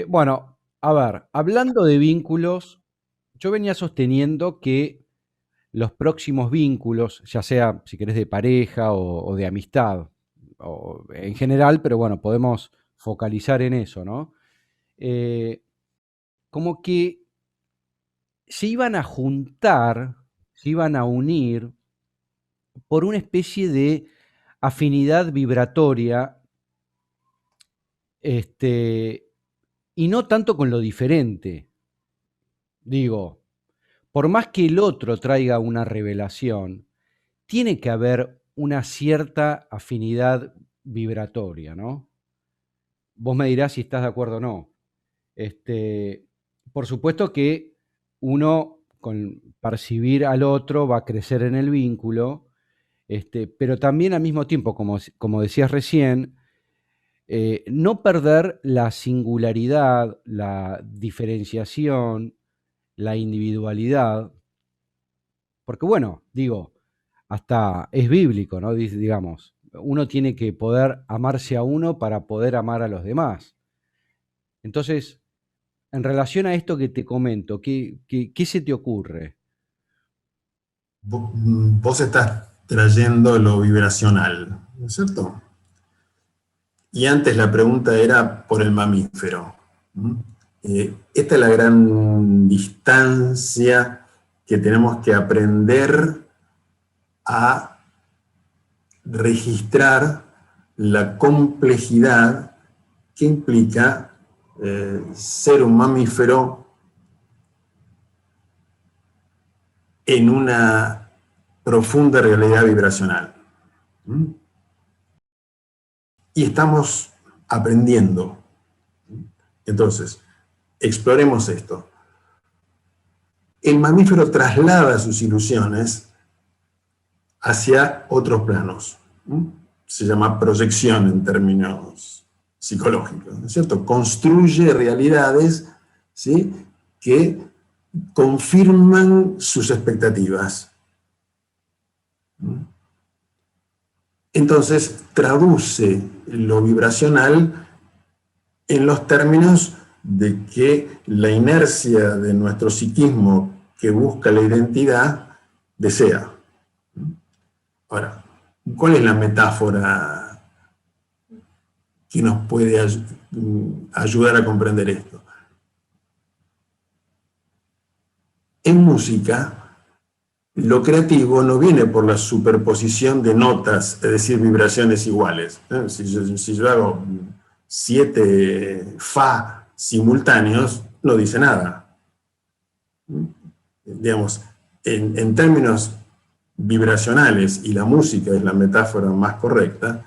Bueno, a ver, hablando de vínculos, yo venía sosteniendo que los próximos vínculos, ya sea, si querés, de pareja o de amistad, o en general, pero bueno, podemos focalizar en eso, ¿no? Eh, Como que se iban a juntar, se iban a unir por una especie de afinidad vibratoria, este, y no tanto con lo diferente. Digo, por más que el otro traiga una revelación, tiene que haber una cierta afinidad vibratoria, ¿no? Vos me dirás si estás de acuerdo o no. Este, por supuesto que uno, con percibir al otro, va a crecer en el vínculo, pero también al mismo tiempo, como decías recién, no perder la singularidad, la diferenciación, la individualidad, porque bueno, digo, hasta es bíblico, ¿no? Digamos, uno tiene que poder amarse a uno para poder amar a los demás. Entonces, en relación a esto que te comento, ¿qué se te ocurre? Vos estás trayendo lo vibracional, ¿no es cierto? Y antes la pregunta era por el mamífero. Esta es la gran distancia que tenemos que aprender a registrar la complejidad que implica ser un mamífero en una profunda realidad vibracional. Y estamos aprendiendo. Entonces, exploremos esto. El mamífero traslada sus ilusiones hacia otros planos. Se llama proyección en términos psicológicos, ¿no es cierto? Construye realidades, ¿sí?, que confirman sus expectativas. Entonces, traduce lo vibracional en los términos de que la inercia de nuestro psiquismo que busca la identidad desea. Ahora, ¿cuál es la metáfora que nos puede ayudar a comprender esto? En música, lo creativo no viene por la superposición de notas, es decir, vibraciones iguales. Si yo hago 7 fa simultáneos, no dice nada. Digamos, en términos vibracionales, y la música es la metáfora más correcta,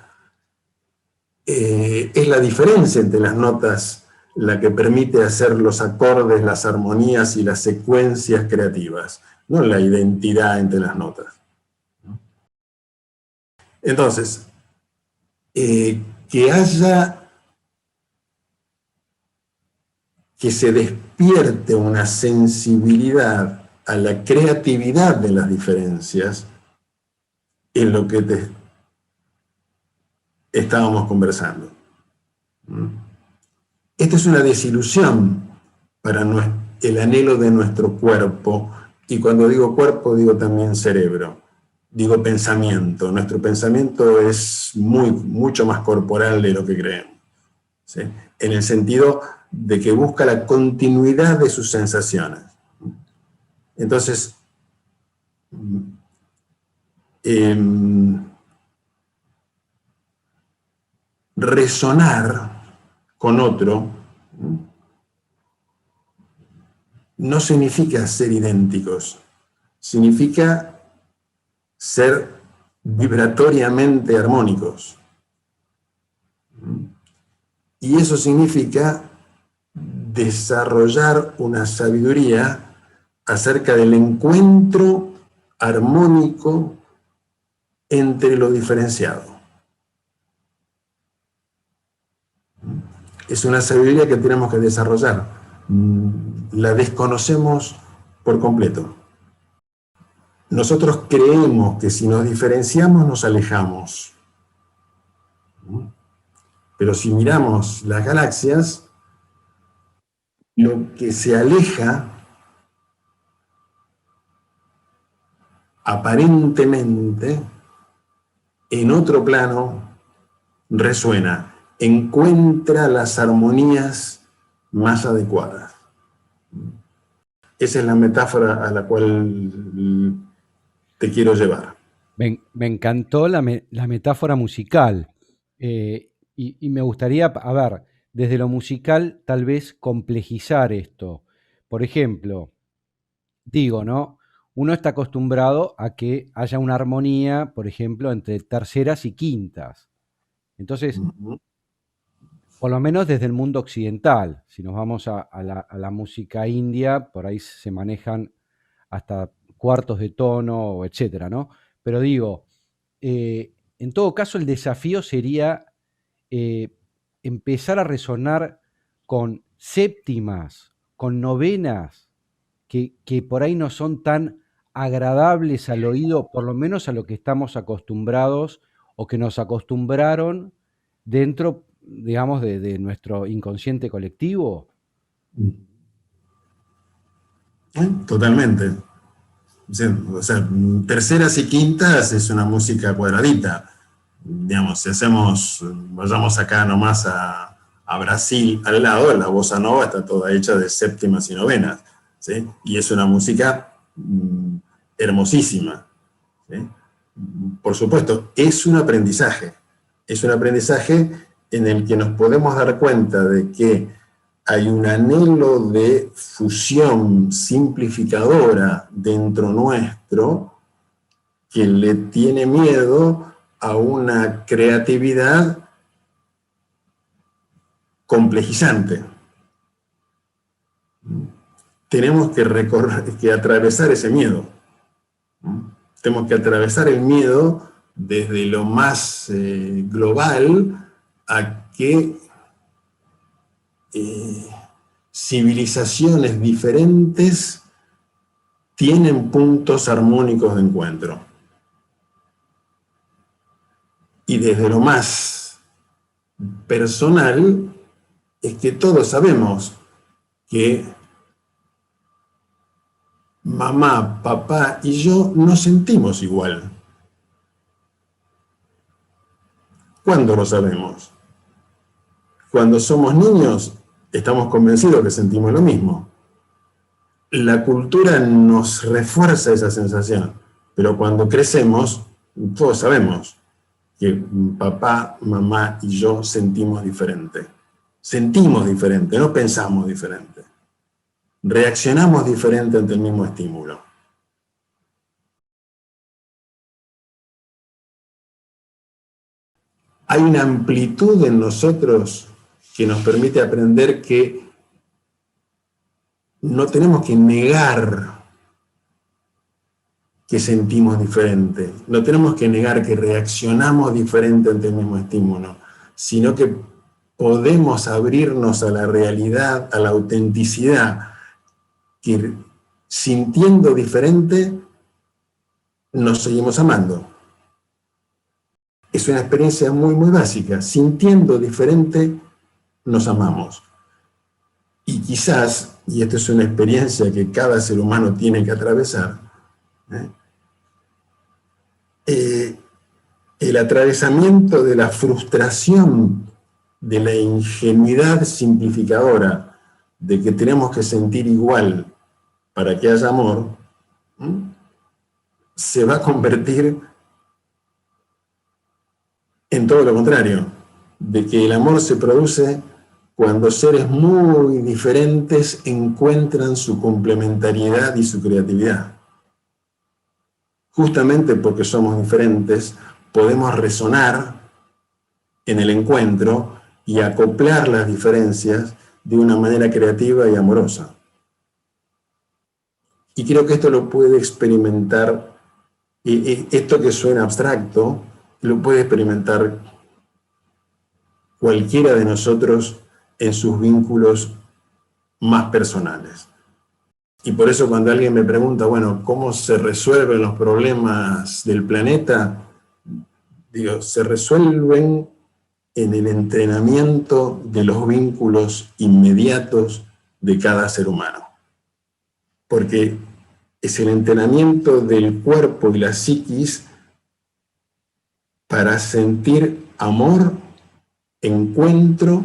es la diferencia entre las notas la que permite hacer los acordes, las armonías y las secuencias creativas, no la identidad entre las notas. Entonces, que haya, que se despierte una sensibilidad a la creatividad de las diferencias, en lo que estábamos conversando. Esta es una desilusión para el anhelo de nuestro cuerpo, y cuando digo cuerpo digo también cerebro, digo pensamiento. Nuestro pensamiento es mucho más corporal de lo que creemos, ¿sí?, en el sentido de que busca la continuidad de sus sensaciones. Entonces, resonar con otro no significa ser idénticos, significa ser vibratoriamente armónicos. Y eso significa desarrollar una sabiduría acerca del encuentro armónico entre lo diferenciado. Es una sabiduría que tenemos que desarrollar. La desconocemos por completo. Nosotros creemos que si nos diferenciamos nos alejamos. Pero si miramos las galaxias, lo que se aleja aparentemente en otro plano resuena, encuentra las armonías más adecuadas. Esa es la metáfora a la cual te quiero llevar. Me encantó la metáfora musical. Y me gustaría, a ver, desde lo musical, tal vez complejizar esto. Por ejemplo, digo, ¿no? Uno está acostumbrado a que haya una armonía, por ejemplo, entre terceras y quintas. Entonces, por lo menos desde el mundo occidental, si nos vamos a la música india, por ahí se manejan hasta cuartos de tono, etcétera, ¿no? Pero digo, en todo caso, el desafío sería eh, empezar a resonar con séptimas, con novenas, que por ahí no son tan agradables al oído, por lo menos a lo que estamos acostumbrados o que nos acostumbraron dentro, digamos, de nuestro inconsciente colectivo. Totalmente. O sea, terceras y quintas es una música cuadradita. Digamos, si vayamos acá nomás a Brasil al lado, la bossa nova está toda hecha de séptimas y novenas, ¿sí? Y es una música hermosísima, ¿sí? Por supuesto, es un aprendizaje en el que nos podemos dar cuenta de que hay un anhelo de fusión simplificadora dentro nuestro que le tiene miedo a una creatividad complejizante. Tenemos que atravesar ese miedo. Tenemos que atravesar el miedo desde lo más global a que civilizaciones diferentes tienen puntos armónicos de encuentro. Y desde lo más personal es que todos sabemos que mamá, papá y yo nos sentimos igual. ¿Cuándo lo sabemos? Cuando somos niños estamos convencidos que sentimos lo mismo. La cultura nos refuerza esa sensación, pero cuando crecemos todos sabemos que papá, mamá y yo sentimos diferente. Sentimos diferente, no pensamos diferente. Reaccionamos diferente ante el mismo estímulo. Hay una amplitud en nosotros que nos permite aprender que no tenemos que negar que sentimos diferente, no tenemos que negar que reaccionamos diferente ante el mismo estímulo, sino que podemos abrirnos a la realidad, a la autenticidad, que sintiendo diferente nos seguimos amando. Es una experiencia muy, muy básica. Sintiendo diferente nos amamos. Y quizás, y esta es una experiencia que cada ser humano tiene que atravesar, el atravesamiento de la frustración, de la ingenuidad simplificadora, de que tenemos que sentir igual para que haya amor, se va a convertir en todo lo contrario, de que el amor se produce cuando seres muy diferentes encuentran su complementariedad y su creatividad. Justamente porque somos diferentes, podemos resonar en el encuentro y acoplar las diferencias de una manera creativa y amorosa. Y creo que esto lo puede experimentar, esto que suena abstracto, lo puede experimentar cualquiera de nosotros en sus vínculos más personales. Y por eso cuando alguien me pregunta, bueno, ¿cómo se resuelven los problemas del planeta? Digo, se resuelven en el entrenamiento de los vínculos inmediatos de cada ser humano. Porque es el entrenamiento del cuerpo y la psiquis para sentir amor, encuentro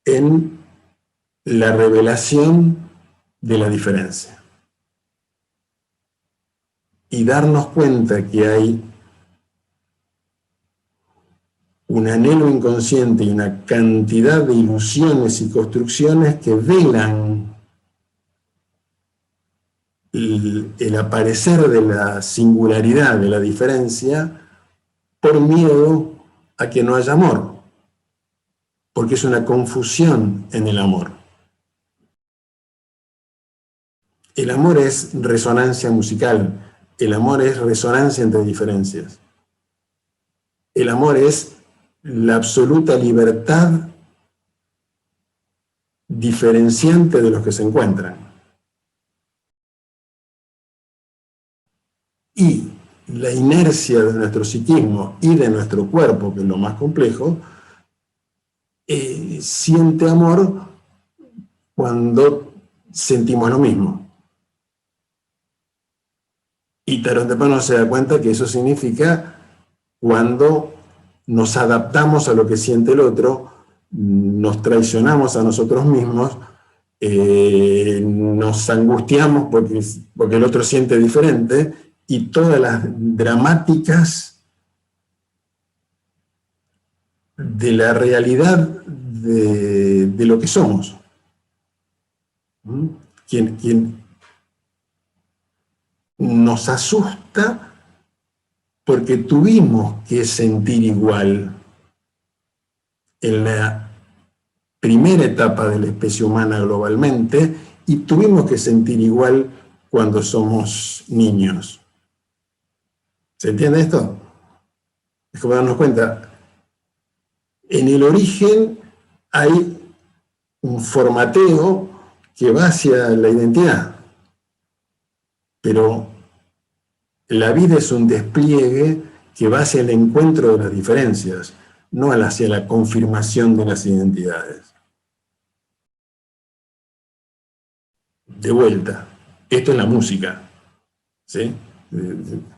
en la revelación de la diferencia. Y darnos cuenta que hay un anhelo inconsciente y una cantidad de ilusiones y construcciones que velan el aparecer de la singularidad, de la diferencia, por miedo a que no haya amor, porque es una confusión en el amor. El amor es resonancia musical, el amor es resonancia entre diferencias. El amor es la absoluta libertad diferenciante de los que se encuentran. Y la inercia de nuestro psiquismo y de nuestro cuerpo, que es lo más complejo, siente amor cuando sentimos lo mismo. Y tarde o temprano se da cuenta que eso significa cuando nos adaptamos a lo que siente el otro, nos traicionamos a nosotros mismos, nos angustiamos porque el otro siente diferente, y todas las dramáticas de la realidad de lo que somos. Quien nos asusta porque tuvimos que sentir igual en la primera etapa de la especie humana globalmente, y tuvimos que sentir igual cuando somos niños. ¿Se entiende esto? Es como darnos cuenta, en el origen hay un formateo que va hacia la identidad, pero la vida es un despliegue que va hacia el encuentro de las diferencias, no hacia la confirmación de las identidades. De vuelta, esto es la música, ¿sí?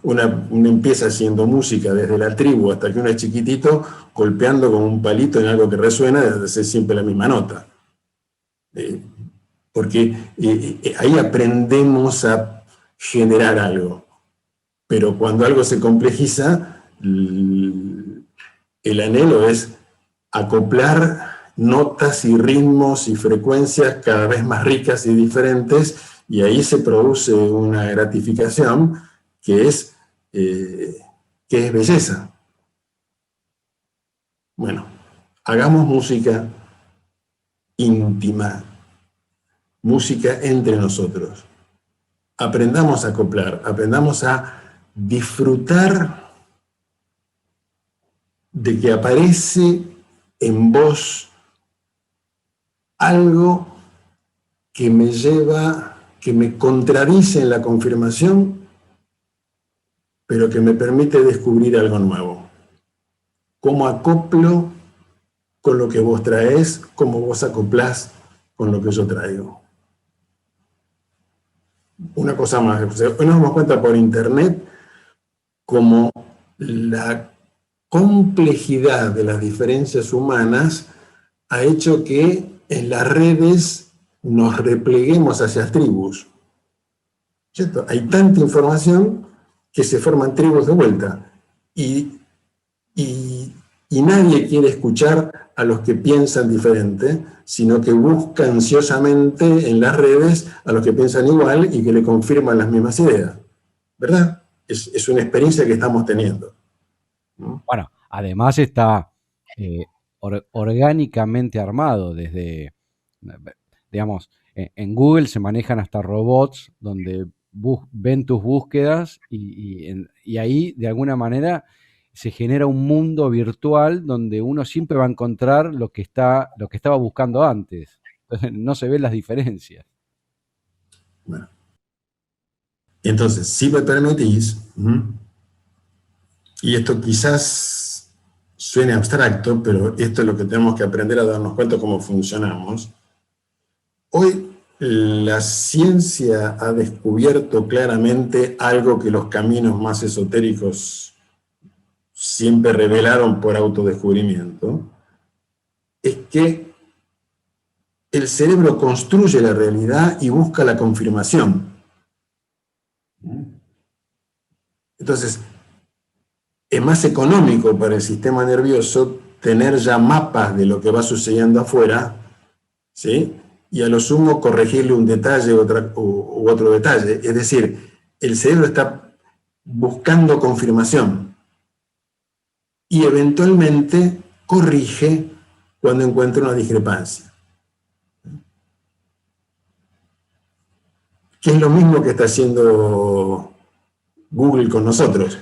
Una empieza haciendo música desde la tribu hasta que uno es chiquitito, golpeando con un palito en algo que resuena, desde ser siempre la misma nota. Porque ahí aprendemos a generar algo. Pero cuando algo se complejiza, el anhelo es acoplar notas y ritmos y frecuencias cada vez más ricas y diferentes, y ahí se produce una gratificación que es belleza. Bueno, hagamos música íntima, música entre nosotros. Aprendamos a acoplar, aprendamos a disfrutar de que aparece en vos algo que me lleva, que me contradice en la confirmación, pero que me permite descubrir algo nuevo. Cómo acoplo con lo que vos traés, cómo vos acoplás con lo que yo traigo. Una cosa más, hoy nos damos cuenta por internet como la complejidad de las diferencias humanas ha hecho que en las redes nos repleguemos hacia las tribus. ¿Cierto? Hay tanta información que se forman tribus de vuelta. Y nadie quiere escuchar a los que piensan diferente, sino que busca ansiosamente en las redes a los que piensan igual y que le confirman las mismas ideas. ¿Verdad? Es una experiencia que estamos teniendo. Bueno, además está orgánicamente armado desde, digamos, en Google se manejan hasta robots donde ven tus búsquedas y ahí de alguna manera se genera un mundo virtual donde uno siempre va a encontrar lo que estaba buscando antes. Entonces, no se ven las diferencias. Bueno. Entonces, si me permitís, y esto quizás suene abstracto, pero esto es lo que tenemos que aprender a darnos cuenta cómo funcionamos. Hoy la ciencia ha descubierto claramente algo que los caminos más esotéricos siempre revelaron por autodescubrimiento, es que el cerebro construye la realidad y busca la confirmación. Entonces, es más económico para el sistema nervioso tener ya mapas de lo que va sucediendo afuera, ¿sí? Y a lo sumo corregirle un detalle u otro detalle. Es decir, el cerebro está buscando confirmación y eventualmente corrige cuando encuentra una discrepancia. Que es lo mismo que está haciendo Google con nosotros.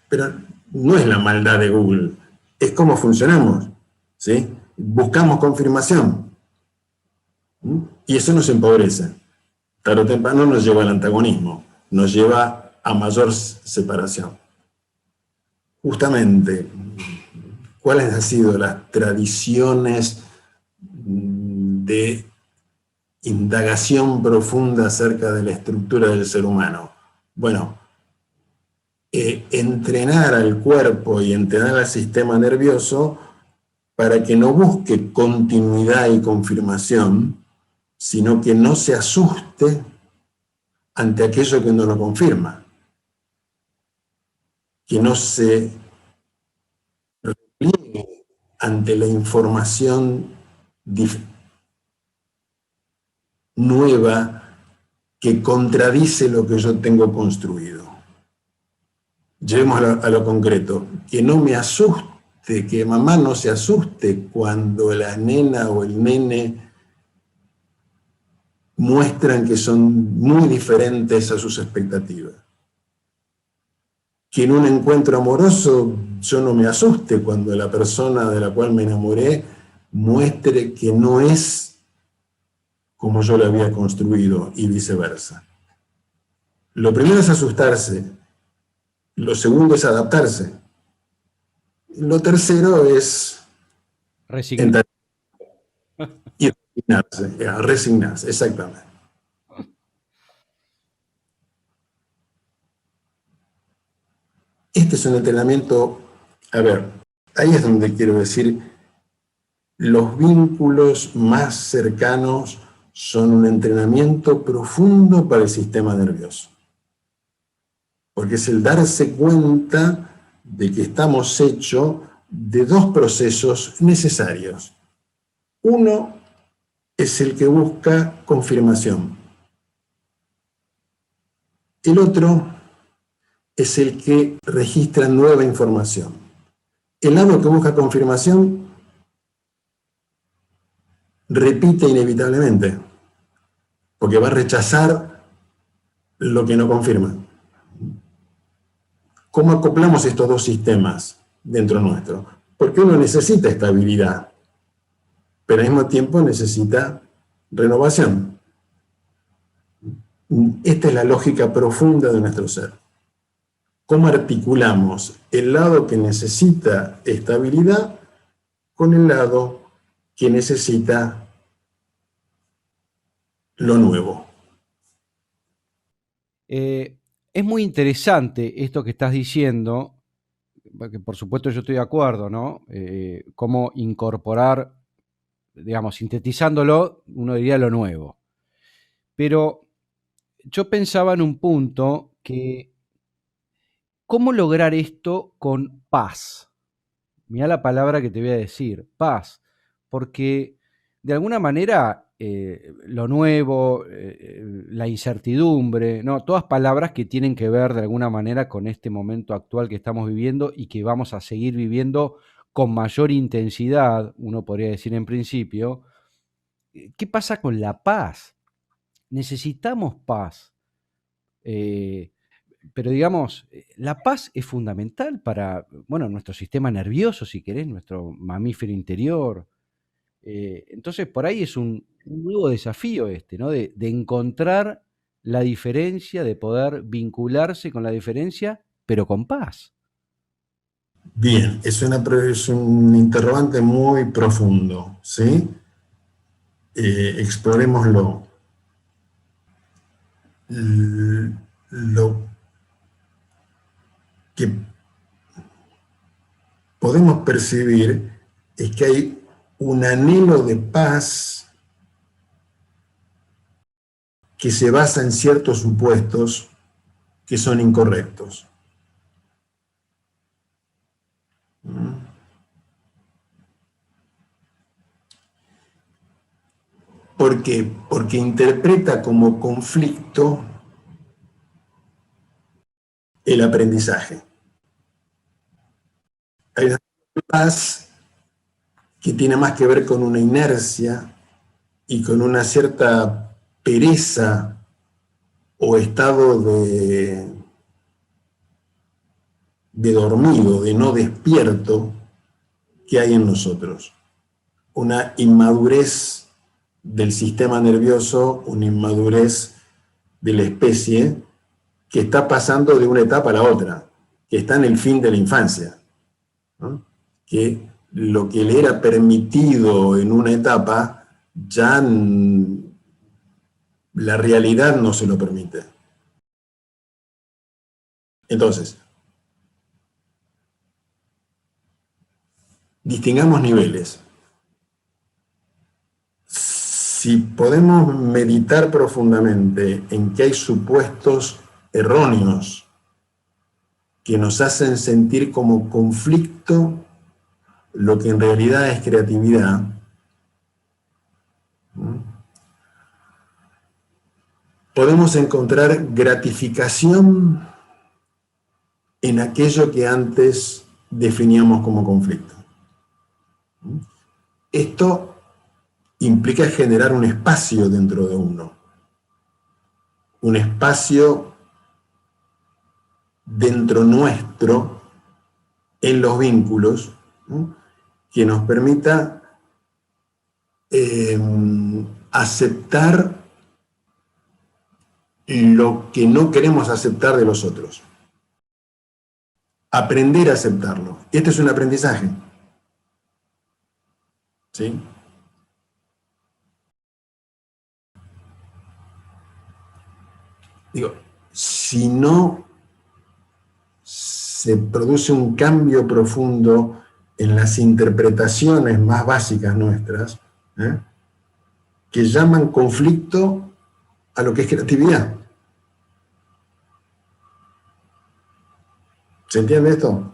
Pero no es la maldad de Google, es cómo funcionamos, ¿sí? Buscamos confirmación. Y eso nos empobrece. Tarde o temprano nos lleva al antagonismo, nos lleva a mayor separación. Justamente, ¿cuáles han sido las tradiciones de indagación profunda acerca de la estructura del ser humano? Bueno, entrenar al cuerpo y entrenar al sistema nervioso para que no busque continuidad y confirmación, sino que no se asuste ante aquello que no lo confirma, que no se repliegue ante la información nueva que contradice lo que yo tengo construido. Llevemos a lo concreto, que no me asuste, que mamá no se asuste cuando la nena o el nene muestran que son muy diferentes a sus expectativas. Que en un encuentro amoroso yo no me asuste cuando la persona de la cual me enamoré muestre que no es como yo la había construido y viceversa. Lo primero es asustarse, lo segundo es adaptarse, lo tercero es Resignar. y resignarse, exactamente. Este es un entrenamiento, a ver, ahí es donde quiero decir, los vínculos más cercanos son un entrenamiento profundo para el sistema nervioso. Porque es el darse cuenta de que estamos hechos de dos procesos necesarios. Uno es el que busca confirmación. El otro es el que registra nueva información. El lado que busca confirmación repite inevitablemente, porque va a rechazar lo que no confirma. ¿Cómo acoplamos estos dos sistemas dentro nuestro? Porque uno necesita estabilidad, pero al mismo tiempo necesita renovación. Esta es la lógica profunda de nuestro ser. ¿Cómo articulamos el lado que necesita estabilidad con el lado que necesita lo nuevo? Es muy interesante esto que estás diciendo, porque por supuesto yo estoy de acuerdo, ¿no? Cómo incorporar, digamos, sintetizándolo, uno diría lo nuevo. Pero yo pensaba en un punto que, ¿cómo lograr esto con paz? Mirá la palabra que te voy a decir, paz, porque de alguna manera lo nuevo, la incertidumbre, ¿no? Todas palabras que tienen que ver de alguna manera con este momento actual que estamos viviendo y que vamos a seguir viviendo con mayor intensidad, uno podría decir en principio. ¿Qué pasa con la paz? Necesitamos paz. Pero digamos, la paz es fundamental para, bueno, nuestro sistema nervioso, si querés, nuestro mamífero interior. Entonces, por ahí es un nuevo desafío este, ¿no? De encontrar la diferencia, de poder vincularse con la diferencia, pero con paz. Bien, es un interrogante muy profundo, ¿sí? explorémoslo. Lo que podemos percibir es que hay un anhelo de paz que se basa en ciertos supuestos que son incorrectos. ¿Por qué? Porque interpreta como conflicto el aprendizaje. Hay una paz que tiene más que ver con una inercia y con una cierta pereza o estado de dormido, de no despierto que hay en nosotros. Una inmadurez del sistema nervioso, una inmadurez de la especie que está pasando de una etapa a la otra, que está en el fin de la infancia, ¿no? Que lo que le era permitido en una etapa, ya la realidad no se lo permite. Entonces, distingamos niveles. Si podemos meditar profundamente en que hay supuestos erróneos que nos hacen sentir como conflicto lo que en realidad es creatividad, podemos encontrar gratificación en aquello que antes definíamos como conflicto. Esto implica generar un espacio dentro de uno, un espacio dentro nuestro, en los vínculos, ¿no? Que nos permita aceptar lo que no queremos aceptar de los otros. Aprender a aceptarlo. Este es un aprendizaje. ¿Sí? Digo, si no se produce un cambio profundo en las interpretaciones más básicas nuestras, que llaman conflicto a lo que es creatividad. ¿Se entiende esto?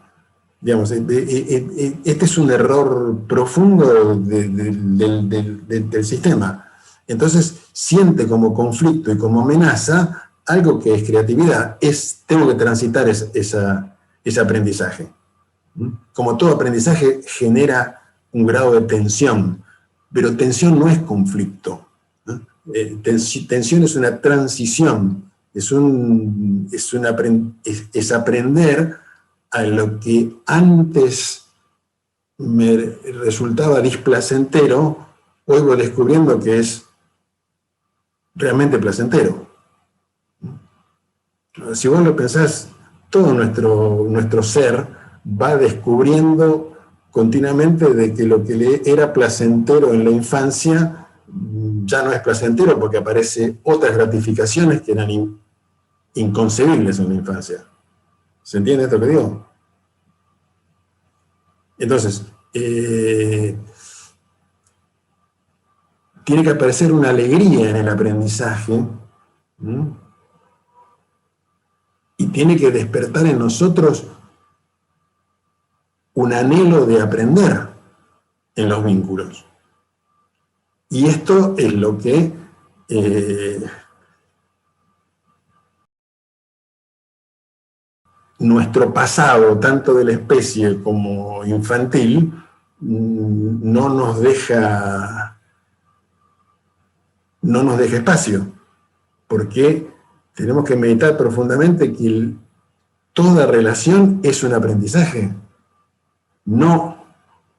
Digamos, este es un error profundo del sistema. Entonces, siente como conflicto y como amenaza algo que es creatividad. Tengo que transitar ese aprendizaje. Como todo aprendizaje genera un grado de tensión, pero tensión no es conflicto. Tensión es una transición, es aprender a lo que antes me resultaba displacentero, hoy voy descubriendo que es realmente placentero. Si vos lo pensás, todo nuestro ser va descubriendo continuamente de que lo que le era placentero en la infancia ya no es placentero porque aparecen otras gratificaciones que eran inconcebibles en la infancia. ¿Se entiende esto que digo? Entonces, tiene que aparecer una alegría en el aprendizaje, y tiene que despertar en nosotros un anhelo de aprender en los vínculos. Y esto es lo que nuestro pasado, tanto de la especie como infantil, no nos deja espacio, porque tenemos que meditar profundamente que toda relación es un aprendizaje, no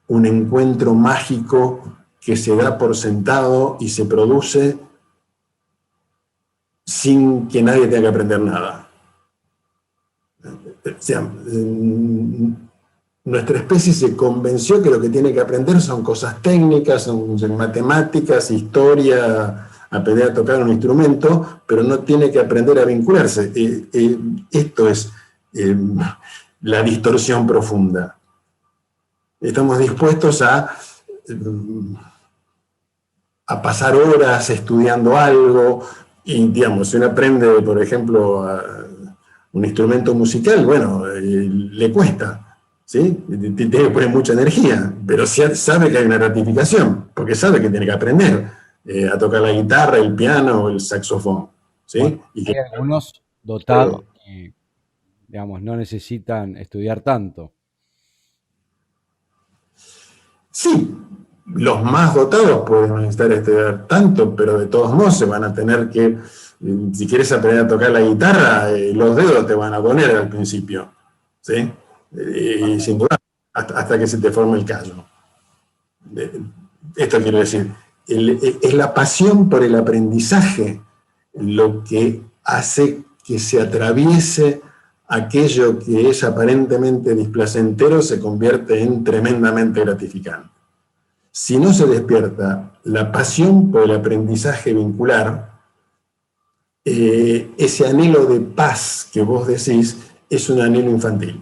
un encuentro mágico que se da por sentado y se produce sin que nadie tenga que aprender nada. O sea, nuestra especie se convenció que lo que tiene que aprender son cosas técnicas, son matemáticas, historia, aprender a tocar un instrumento, pero no tiene que aprender a vincularse. Esto es eh, la distorsión profunda. Estamos dispuestos a pasar horas estudiando algo, y digamos, si uno aprende, por ejemplo, un instrumento musical, bueno, le cuesta, ¿sí? Tiene que poner mucha energía, pero sabe que hay una gratificación, porque sabe que tiene que aprender a tocar la guitarra, el piano o el saxofón, Bueno, ¿sí? Y que hay algunos dotados que, digamos, no necesitan estudiar tanto. sí, los más dotados pueden necesitar estudiar tanto, pero de todos modos se van a tener que, si quieres aprender a tocar la guitarra, los dedos te van a doler al principio, ¿sí? Y sin duda, hasta que se te forme el callo. Esto quiero decir, es la pasión por el aprendizaje lo que hace que se atraviese aquello que es aparentemente displacentero, se convierte en tremendamente gratificante. Si no se despierta la pasión por el aprendizaje vincular, ese anhelo de paz que vos decís es un anhelo infantil.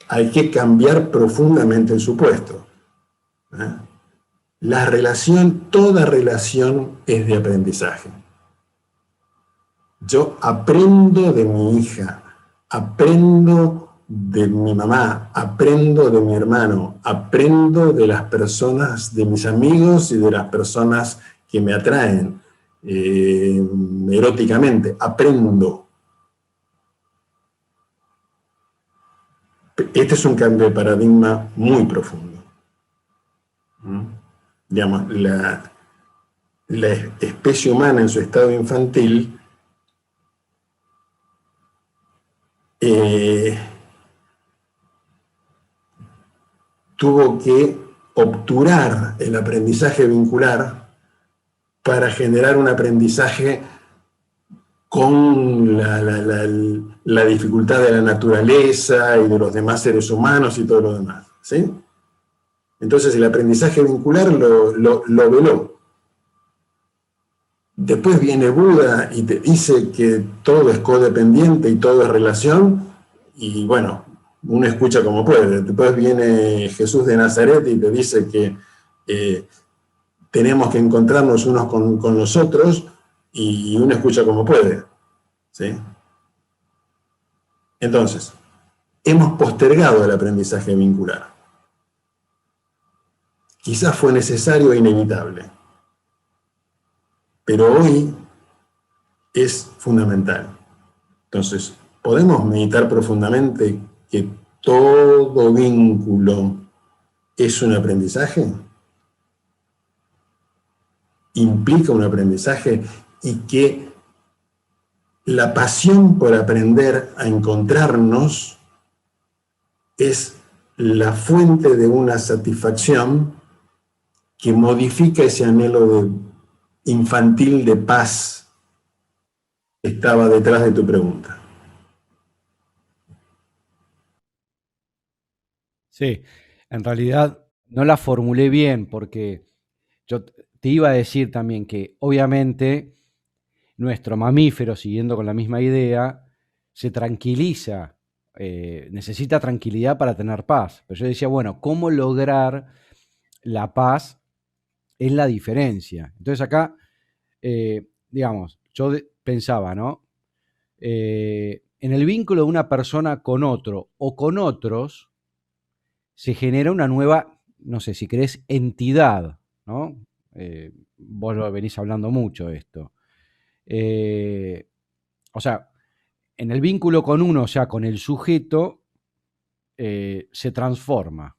Hay que cambiar profundamente el supuesto. La relación, toda relación es de aprendizaje. Yo aprendo de mi hija, aprendo de mi mamá, aprendo de mi hermano, aprendo de las personas, de mis amigos y de las personas que me atraen eróticamente, aprendo. Este es un cambio de paradigma muy profundo. Digamos, la especie humana en su estado infantil tuvo que obturar el aprendizaje vincular para generar un aprendizaje con la dificultad de la naturaleza y de los demás seres humanos y todo lo demás, ¿sí? Entonces el aprendizaje vincular lo veló. Después viene Buda y te dice que todo es codependiente y todo es relación, y bueno, uno escucha como puede. Después viene Jesús de Nazaret y te dice que tenemos que encontrarnos unos con los otros, y uno escucha como puede, ¿sí? Entonces, hemos postergado el aprendizaje vincular. Quizás fue necesario e inevitable, pero hoy es fundamental. Entonces, podemos meditar profundamente que todo vínculo es un aprendizaje, implica un aprendizaje, y que la pasión por aprender a encontrarnos es la fuente de una satisfacción que modifica ese anhelo infantil de paz que estaba detrás de tu pregunta. Sí, en realidad no la formulé bien porque yo te iba a decir también que obviamente nuestro mamífero, siguiendo con la misma idea, se tranquiliza, necesita tranquilidad para tener paz. Pero yo decía, bueno, ¿cómo lograr la paz es la diferencia? Entonces acá, digamos, yo pensaba, ¿no? En el vínculo de una persona con otro o con otros, se genera una nueva, no sé si querés, entidad, ¿no? Vos lo venís hablando mucho de esto. O sea, en el vínculo con uno, o sea, con el sujeto, se transforma.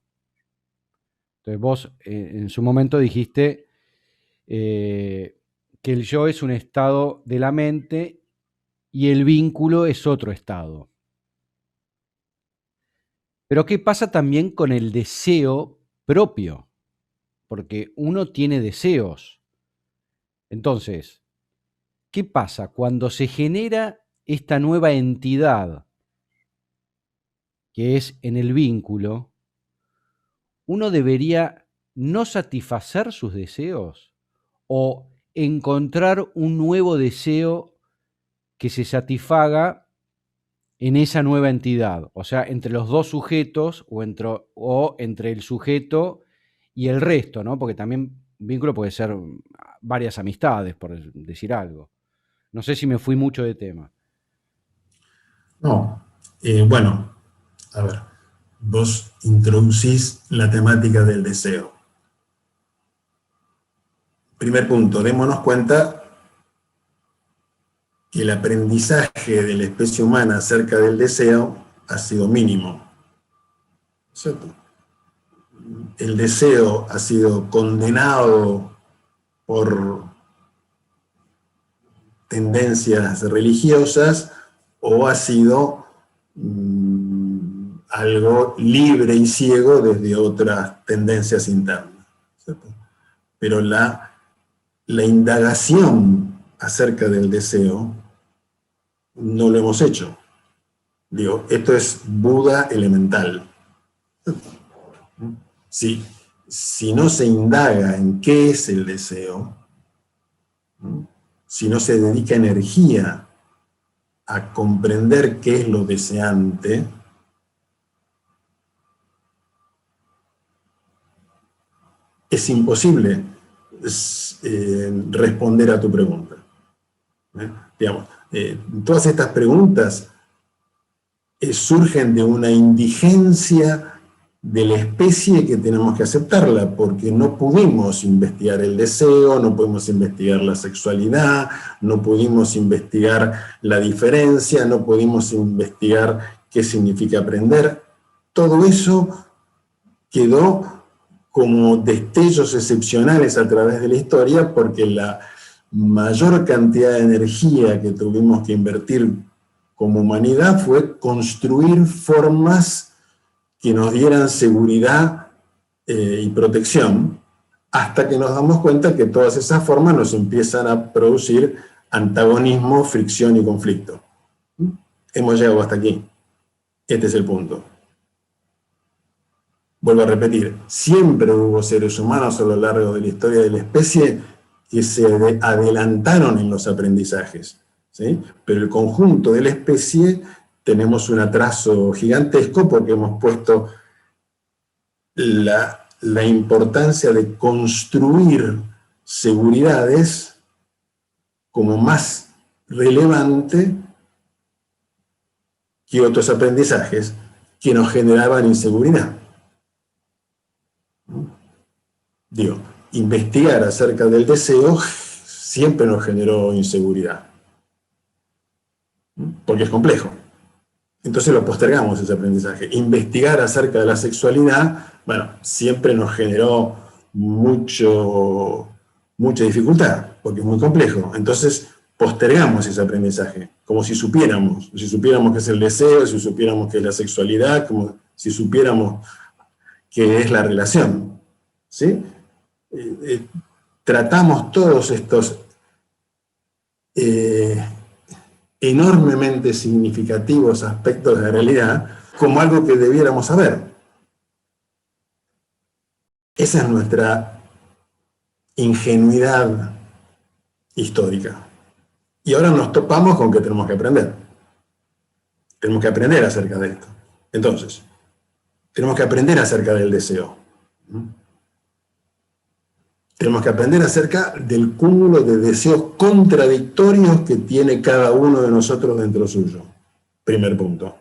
Entonces vos en su momento dijiste que el yo es un estado de la mente y el vínculo es otro estado. Pero ¿qué pasa también con el deseo propio? Porque uno tiene deseos. Entonces, ¿qué pasa cuando se genera esta nueva entidad que es en el vínculo, uno debería no satisfacer sus deseos o encontrar un nuevo deseo que se satisfaga en esa nueva entidad, o sea, entre los dos sujetos o entre el sujeto y el resto, ¿no? Porque también vínculo puede ser varias amistades, por decir algo. No sé si me fui mucho de tema. No, bueno, a ver, vos introducís la temática del deseo. Primer punto, démonos cuenta que el aprendizaje de la especie humana acerca del deseo ha sido mínimo, ¿cierto? El deseo ha sido condenado por tendencias religiosas o ha sido algo libre y ciego desde otras tendencias internas, ¿cierto? Pero la indagación acerca del deseo no lo hemos hecho. Digo, esto es Buda elemental. Si no se indaga en qué es el deseo, si no se dedica energía a comprender qué es lo deseante, es imposible responder a tu pregunta. Digamos, todas estas preguntas surgen de una indigencia de la especie que tenemos que aceptarla, porque no pudimos investigar el deseo, no pudimos investigar la sexualidad, no pudimos investigar la diferencia, no pudimos investigar qué significa aprender. Todo eso quedó como destellos excepcionales a través de la historia, porque la mayor cantidad de energía que tuvimos que invertir como humanidad fue construir formas que nos dieran seguridad y protección, hasta que nos damos cuenta que todas esas formas nos empiezan a producir antagonismo, fricción y conflicto. Hemos llegado hasta aquí. Este es el punto. Vuelvo a repetir, siempre hubo seres humanos a lo largo de la historia de la especie que se adelantaron en los aprendizajes, ¿sí? Pero el conjunto de la especie tenemos un atraso gigantesco porque hemos puesto la importancia de construir seguridades como más relevante que otros aprendizajes que nos generaban inseguridad. Digo, investigar acerca del deseo siempre nos generó inseguridad, porque es complejo. Entonces lo postergamos ese aprendizaje. Investigar acerca de la sexualidad, bueno, siempre nos generó mucha dificultad, porque es muy complejo. Entonces postergamos ese aprendizaje, como si supiéramos qué es el deseo, si supiéramos qué es la sexualidad, como si supiéramos qué es la relación, ¿sí? Tratamos todos estos enormemente significativos aspectos de la realidad como algo que debiéramos saber. Esa es nuestra ingenuidad histórica. Y ahora nos topamos con que tenemos que aprender. Tenemos que aprender acerca de esto. Entonces, tenemos que aprender acerca del deseo. Tenemos que aprender acerca del cúmulo de deseos contradictorios que tiene cada uno de nosotros dentro suyo. Primer punto.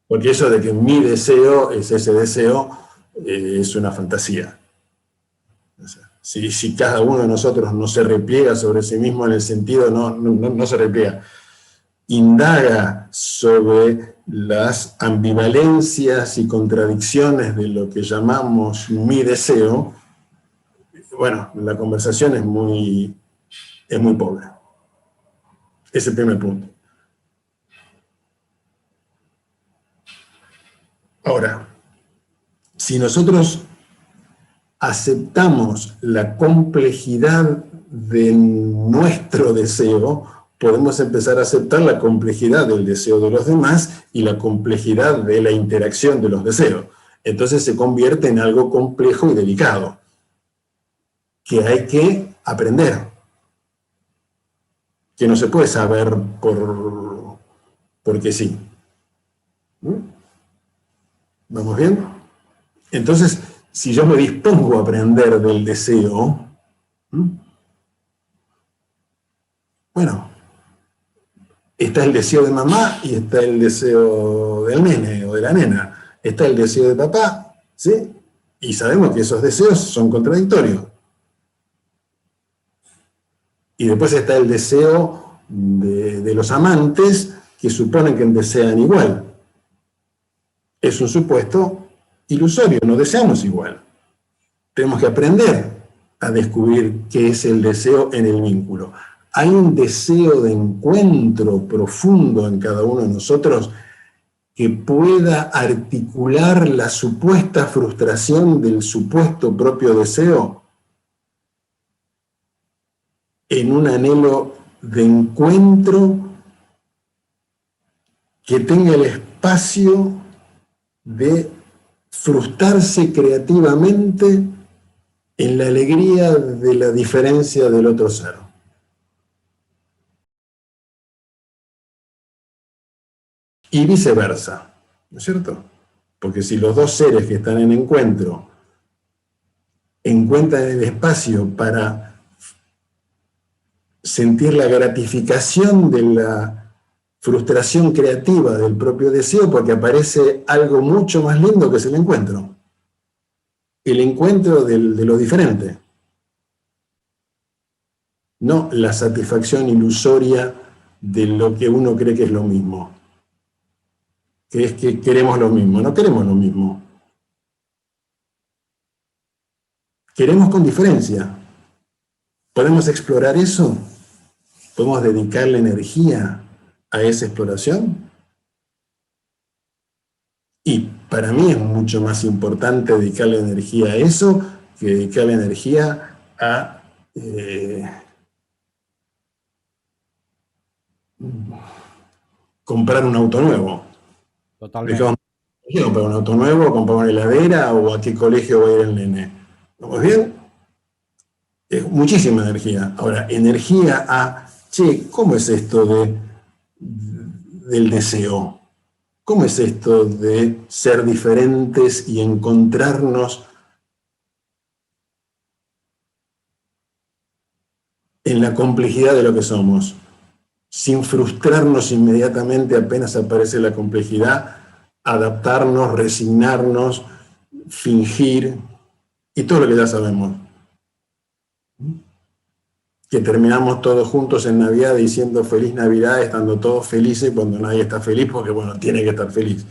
Porque eso de que mi deseo es ese deseo es una fantasía. O sea, si cada uno de nosotros no se repliega sobre sí mismo en el sentido, no se repliega, indaga sobre las ambivalencias y contradicciones de lo que llamamos mi deseo, bueno, la conversación es muy pobre. Ese es el primer punto. Ahora, si nosotros aceptamos la complejidad de nuestro deseo, podemos empezar a aceptar la complejidad del deseo de los demás y la complejidad de la interacción de los deseos. Entonces se convierte en algo complejo y delicado, que hay que aprender, que no se puede saber porque sí. ¿Vamos bien? Entonces, si yo me dispongo a aprender del deseo, bueno, está el deseo de mamá y está el deseo del nene o de la nena. Está el deseo de papá, ¿sí? Y sabemos que esos deseos son contradictorios. Y después está el deseo de los amantes que suponen que desean igual. Es un supuesto ilusorio, no deseamos igual. Tenemos que aprender a descubrir qué es el deseo en el vínculo. Hay un deseo de encuentro profundo en cada uno de nosotros que pueda articular la supuesta frustración del supuesto propio deseo en un anhelo de encuentro que tenga el espacio de frustrarse creativamente en la alegría de la diferencia del otro ser. Y viceversa, ¿no es cierto? Porque si los dos seres que están en encuentro encuentran el espacio para sentir la gratificación de la frustración creativa del propio deseo, porque aparece algo mucho más lindo que es el encuentro. El encuentro de lo diferente. No la satisfacción ilusoria de lo que uno cree que es lo mismo. Que es que queremos lo mismo. No queremos lo mismo. Queremos con diferencia. ¿Podemos explorar eso? ¿Podemos dedicarle energía a esa exploración? Y para mí es mucho más importante dedicarle energía a eso que dedicarle energía a comprar un auto nuevo. Totalmente. ¿Comprar un auto nuevo, comprar una heladera o a qué colegio va a ir el nene? ¿Vamos bien? Es muchísima energía. Ahora, energía a, che, ¿cómo es esto del deseo? ¿Cómo es esto de ser diferentes y encontrarnos en la complejidad de lo que somos, sin frustrarnos inmediatamente apenas aparece la complejidad, adaptarnos, resignarnos, fingir, y todo lo que ya sabemos? Que terminamos todos juntos en Navidad diciendo Feliz Navidad, estando todos felices cuando nadie está feliz, porque bueno, tiene que estar feliz.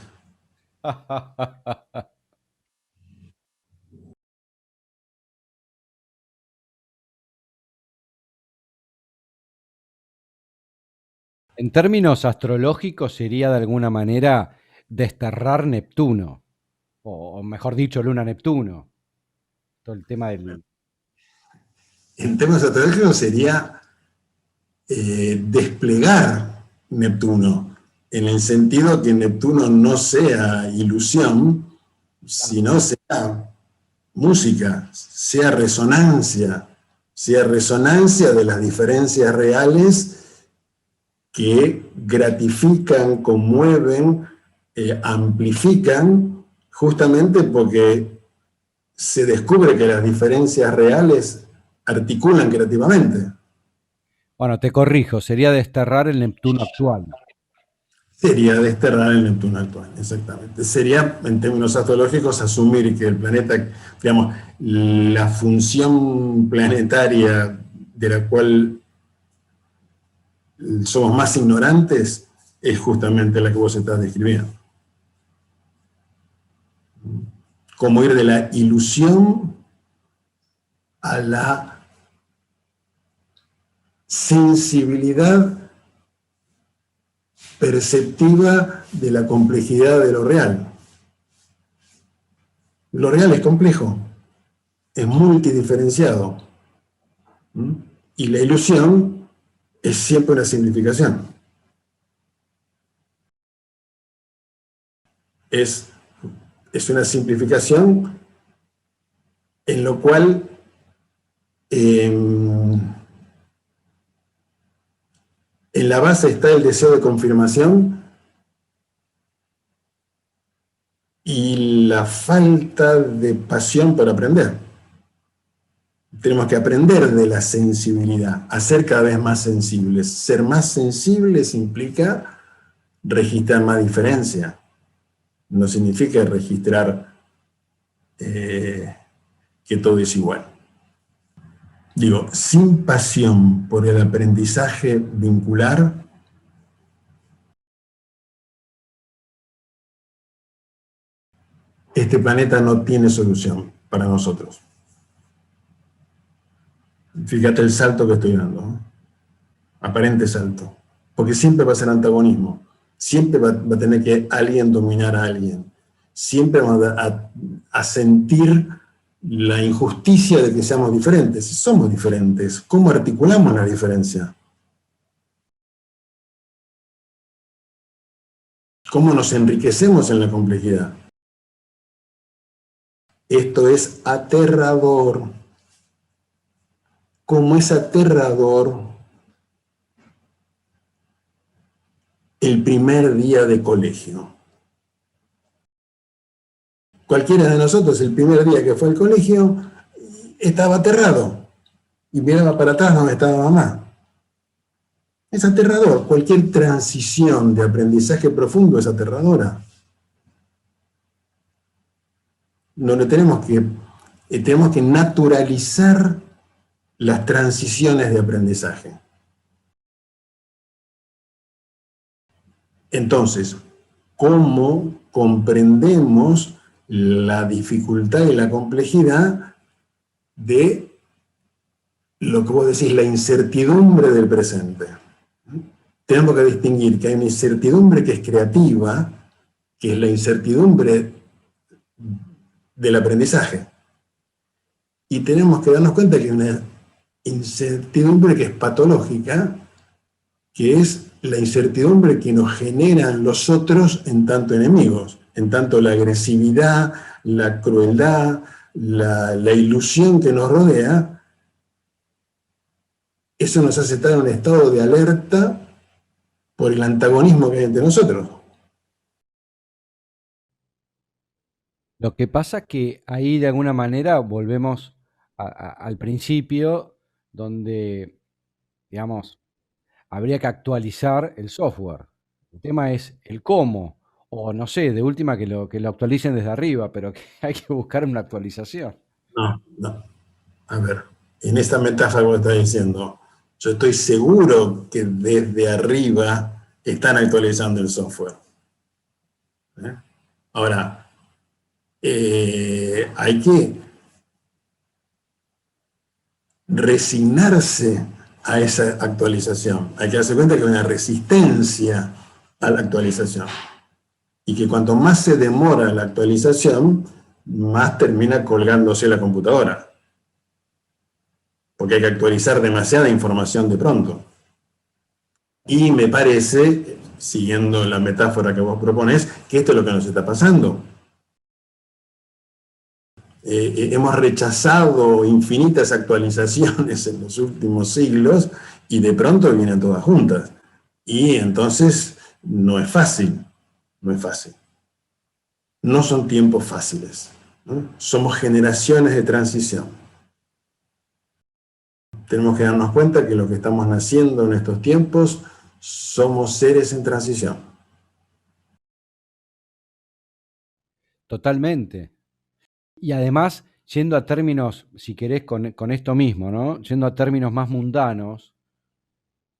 En términos astrológicos sería de alguna manera desterrar Neptuno, o mejor dicho, Luna-Neptuno. Todo el tema del... En temas astrológicos sería desplegar Neptuno, en el sentido que Neptuno no sea ilusión, sino sea música, sea resonancia de las diferencias reales que gratifican, conmueven, amplifican, justamente porque se descubre que las diferencias reales articulan creativamente. Bueno, te corrijo, sería desterrar el Neptuno actual. Sería desterrar el Neptuno actual, exactamente. Sería, en términos astrológicos, asumir que el planeta, digamos, la función planetaria de la cual somos más ignorantes es justamente la que vos estás describiendo. Como ir de la ilusión a la sensibilidad perceptiva de la complejidad de lo real. Lo real es complejo, es multidiferenciado. Y la ilusión es siempre una simplificación. Es una simplificación en lo cual en la base está el deseo de confirmación y la falta de pasión por aprender. Tenemos que aprender de la sensibilidad, a ser cada vez más sensibles. Ser más sensibles implica registrar más diferencia. No significa registrar que todo es igual. Digo, sin pasión por el aprendizaje vincular, este planeta no tiene solución para nosotros. Fíjate el salto que estoy dando, ¿no? Aparente salto. Porque siempre va a ser antagonismo. Siempre va a tener que alguien dominar a alguien. Siempre vamos a sentir la injusticia de que seamos diferentes. Si somos diferentes, ¿cómo articulamos la diferencia? ¿Cómo nos enriquecemos en la complejidad? Esto es aterrador. Como es aterrador el primer día de colegio. Cualquiera de nosotros, el primer día que fue al colegio, estaba aterrado y miraba para atrás donde estaba mamá. Es aterrador. Cualquier transición de aprendizaje profundo es aterradora. Tenemos que naturalizar las transiciones de aprendizaje. Entonces, ¿cómo comprendemos la dificultad y la complejidad de lo que vos decís, la incertidumbre del presente? Tenemos que distinguir que hay una incertidumbre que es creativa, que es la incertidumbre del aprendizaje. Y tenemos que darnos cuenta que hay una incertidumbre que es patológica, que es la incertidumbre que nos generan los otros en tanto enemigos, en tanto la agresividad, la crueldad, la ilusión que nos rodea. Eso nos hace estar en un estado de alerta por el antagonismo que hay entre nosotros. Lo que pasa que ahí de alguna manera volvemos al principio, donde, digamos, habría que actualizar el software. El tema es el cómo, o no sé, de última que lo actualicen desde arriba, pero que hay que buscar una actualización. No. A ver, en esta metáfora que me estás diciendo, yo estoy seguro que desde arriba están actualizando el software. Ahora, hay que resignarse a esa actualización. Hay que darse cuenta que hay una resistencia a la actualización. Y que cuanto más se demora la actualización, más termina colgándose la computadora. Porque hay que actualizar demasiada información de pronto. Y me parece, siguiendo la metáfora que vos proponés, que esto es lo que nos está pasando. Hemos rechazado infinitas actualizaciones en los últimos siglos y de pronto vienen todas juntas. Y entonces no es fácil, no es fácil. No son tiempos fáciles, ¿no? Somos generaciones de transición. Tenemos que darnos cuenta que los que estamos naciendo en estos tiempos somos seres en transición. Totalmente. Y además, yendo a términos, si querés, con esto mismo, ¿no? Yendo a términos más mundanos,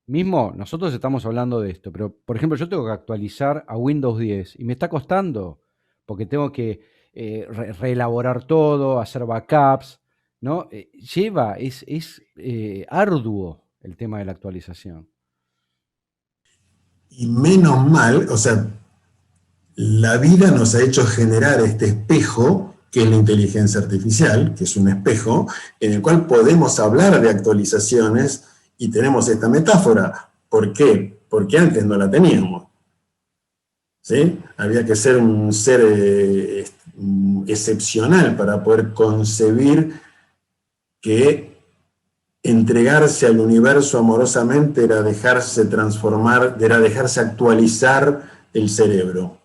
mismo nosotros estamos hablando de esto, pero por ejemplo yo tengo que actualizar a Windows 10 y me está costando, porque tengo que reelaborar todo, hacer backups, ¿no? Es arduo el tema de la actualización. Y menos mal, o sea, la vida nos ha hecho generar este espejo, que es la inteligencia artificial, que es un espejo, en el cual podemos hablar de actualizaciones Y tenemos esta metáfora. ¿Por qué? Porque antes no la teníamos. ¿Sí? Había que ser un ser excepcional para poder concebir que entregarse al universo amorosamente era dejarse transformar, era dejarse actualizar el cerebro.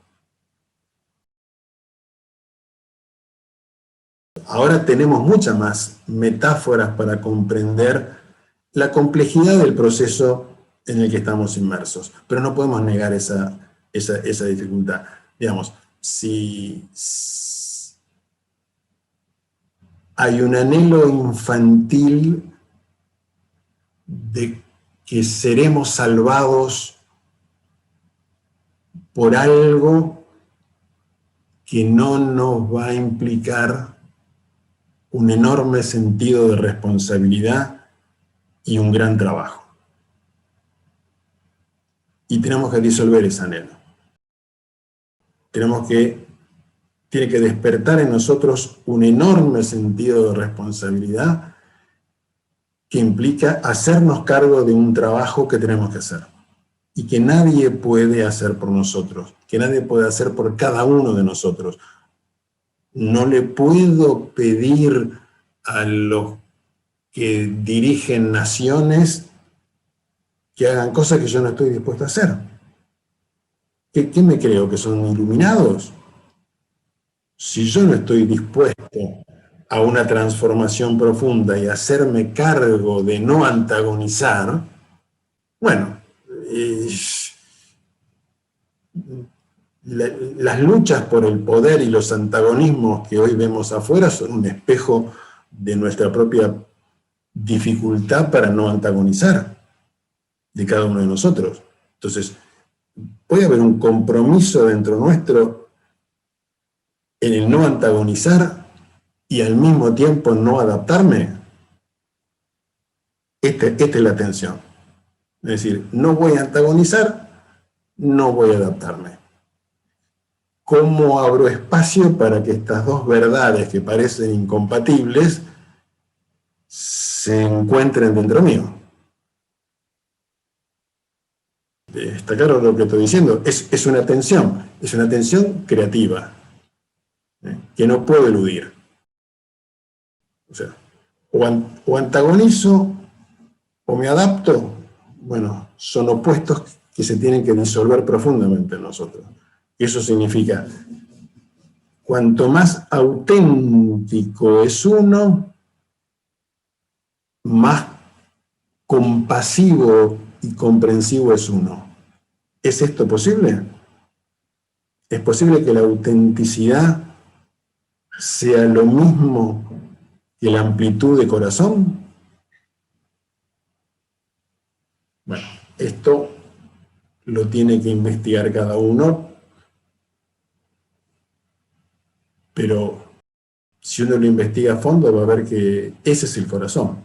Ahora tenemos muchas más metáforas para comprender la complejidad del proceso en el que estamos inmersos, pero no podemos negar esa dificultad. Digamos, si hay un anhelo infantil de que seremos salvados por algo que no nos va a implicar un enorme sentido de responsabilidad y un gran trabajo. Y tenemos que disolver ese anhelo. Tiene que despertar en nosotros un enorme sentido de responsabilidad que implica hacernos cargo de un trabajo que tenemos que hacer y que nadie puede hacer por nosotros, que nadie puede hacer por cada uno de nosotros. No le puedo pedir a los que dirigen naciones que hagan cosas que yo no estoy dispuesto a hacer. ¿Qué me creo? ¿Que son iluminados? Si yo no estoy dispuesto a una transformación profunda y hacerme cargo de no antagonizar, bueno, las luchas por el poder y los antagonismos que hoy vemos afuera son un espejo de nuestra propia dificultad para no antagonizar de cada uno de nosotros. Entonces, puede haber un compromiso dentro nuestro en el no antagonizar y al mismo tiempo no adaptarme. Esta es la tensión. Es decir, no voy a antagonizar, no voy a adaptarme. ¿Cómo abro espacio para que estas dos verdades que parecen incompatibles se encuentren dentro mío? ¿Está claro lo que estoy diciendo? Es una tensión creativa, que no puedo eludir. O sea, o antagonizo o me adapto. Bueno, son opuestos que se tienen que disolver profundamente en nosotros. Y eso significa, cuanto más auténtico es uno, más compasivo y comprensivo es uno. ¿Es esto posible? ¿Es posible que la autenticidad sea lo mismo que la amplitud de corazón? Bueno, esto lo tiene que investigar cada uno, pero si uno lo investiga a fondo va a ver que ese es el corazón.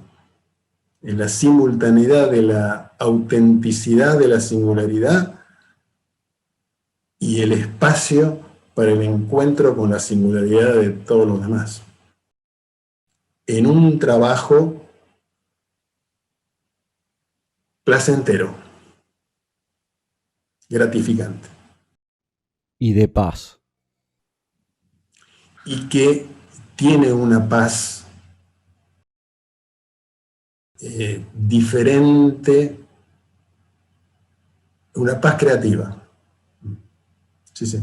En la simultaneidad de la autenticidad de la singularidad y el espacio para el encuentro con la singularidad de todos los demás. En un trabajo placentero, gratificante. Y de paz. Y que tiene una paz diferente, una paz creativa. Sí, sí.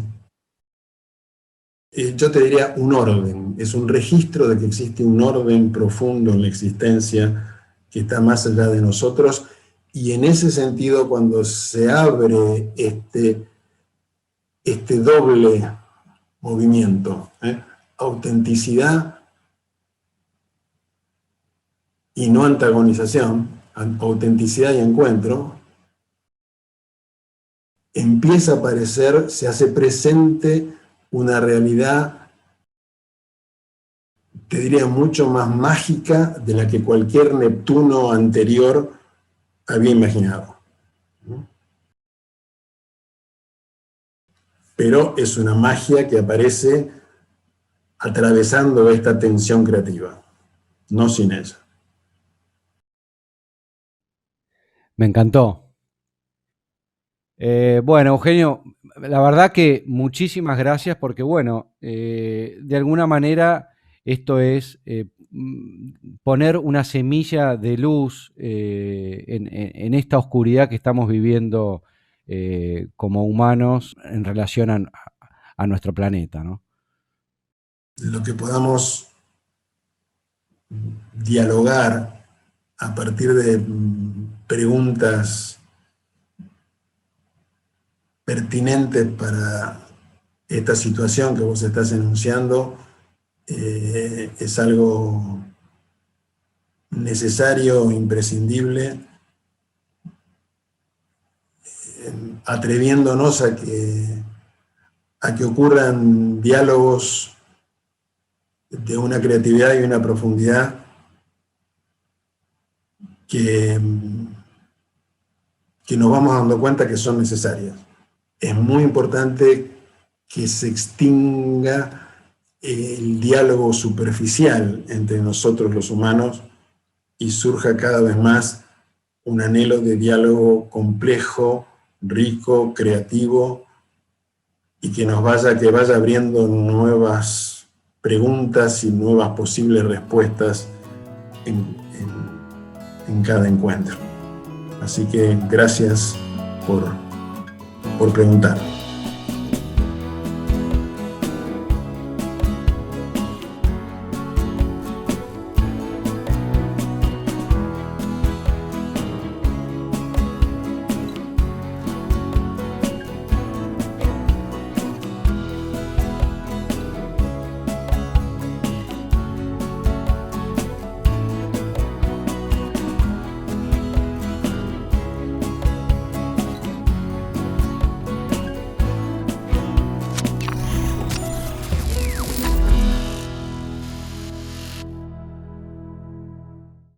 Yo te diría un orden, es un registro de que existe un orden profundo en la existencia que está más allá de nosotros, y en ese sentido, cuando se abre este doble movimiento, autenticidad y no antagonización, autenticidad y encuentro, empieza a aparecer, se hace presente una realidad, te diría, mucho más mágica de la que cualquier Neptuno anterior había imaginado. Pero es una magia que aparece atravesando esta tensión creativa, no sin ella. Me encantó. Bueno, Eugenio, la verdad que muchísimas gracias porque, bueno, de alguna manera esto es poner una semilla de luz en esta oscuridad que estamos viviendo como humanos en relación a nuestro planeta, ¿no? Lo que podamos dialogar a partir de preguntas pertinentes para esta situación que vos estás enunciando es algo necesario, imprescindible, atreviéndonos a que ocurran diálogos de una creatividad y una profundidad que nos vamos dando cuenta que son necesarias. Es muy importante que se extinga el diálogo superficial entre nosotros los humanos y surja cada vez más un anhelo de diálogo complejo, rico, creativo, y que vaya abriendo nuevas preguntas y nuevas posibles respuestas en cada encuentro. Así que gracias por preguntar.